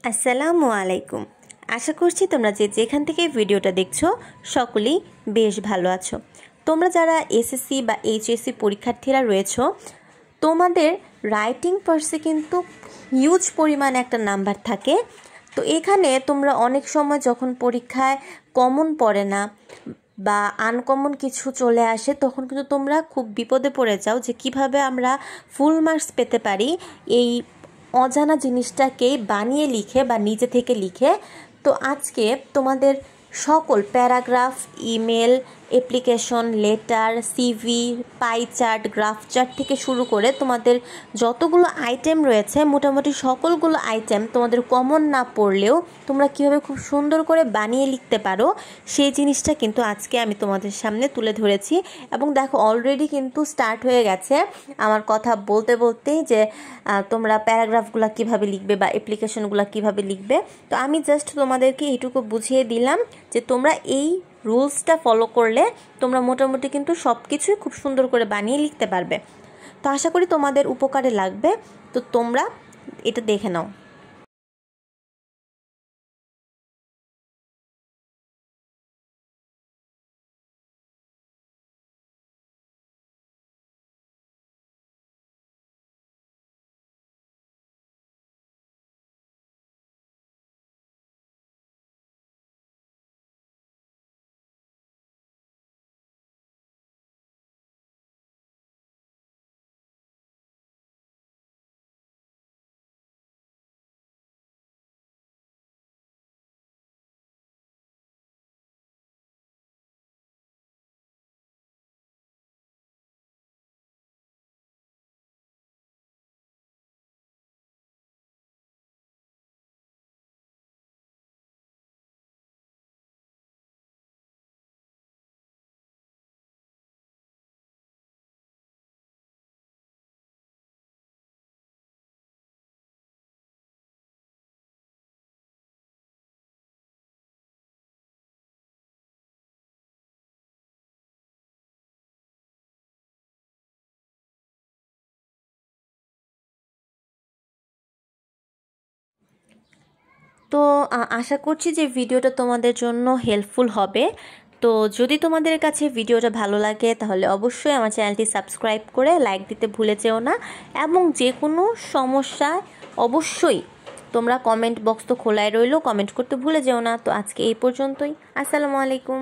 আসসালামু আলাইকুম। আশা করছি তোমরা যেখান থেকে ভিডিওটা দেখছো সকলেই বেশ ভালো আছো। তোমরা যারা এসএসসি বা এইচএসসি পরীক্ষার্থীরা রয়েছো, তোমাদের রাইটিং পার্সে কিন্তু হিউজ পরিমাণে একটা নাম্বার থাকে। তো এখানে তোমরা অনেক সময় যখন পরীক্ষায় কমন পড়ে না বা আনকমন কিছু চলে আসে, তখন কিন্তু তোমরা খুব বিপদে পড়ে যাও যে কিভাবে আমরা ফুল মার্কস পেতে পারি এই অজানা জিনিসটাকেই বানিয়ে লিখে বা নিজে থেকে লিখে। তো আজকে তোমাদের সকল paragraph, email, application, letter, CV, pie chart, graph chart থেকে শুরু করে তোমাদের যতগুলো আইটেম রয়েছে, মোটামুটি সকলগুলো আইটেম তোমাদের কমন না পড়লেও তোমরা কীভাবে খুব সুন্দর করে বানিয়ে লিখতে পারো সেই জিনিসটা কিন্তু আজকে আমি তোমাদের সামনে তুলে ধরেছি। এবং দেখো অলরেডি কিন্তু স্টার্ট হয়ে গেছে আমার কথা বলতে বলতেই যে তোমরা প্যারাগ্রাফগুলো কিভাবে লিখবে বা অ্যাপ্লিকেশনগুলো কিভাবে লিখবে। তো আমি জাস্ট তোমাদেরকে এইটুকু বুঝিয়ে দিলাম যে তোমরা এই রুলসটা ফলো করলে তোমরা মোটামুটি কিন্তু সব কিছুই খুব সুন্দর করে বানিয়ে লিখতে পারবে। তো আশা করি তোমাদের উপকারে লাগবে। তো তোমরা এটা দেখে নাও। তো আশা করছি যে ভিডিওটা তোমাদের জন্য হেল্পফুল হবে। তো যদি তোমাদের কাছে ভিডিওটা ভালো লাগে তাহলে অবশ্যই আমার চ্যানেলটি সাবস্ক্রাইব করে লাইক দিতে ভুলে যেও না। এবং যে কোনো সমস্যায় অবশ্যই তোমরা কমেন্ট বক্স তো খোলাই রইলো, কমেন্ট করতে ভুলে যেও না। তো আজকে এই পর্যন্তই। আসসালামু আলাইকুম।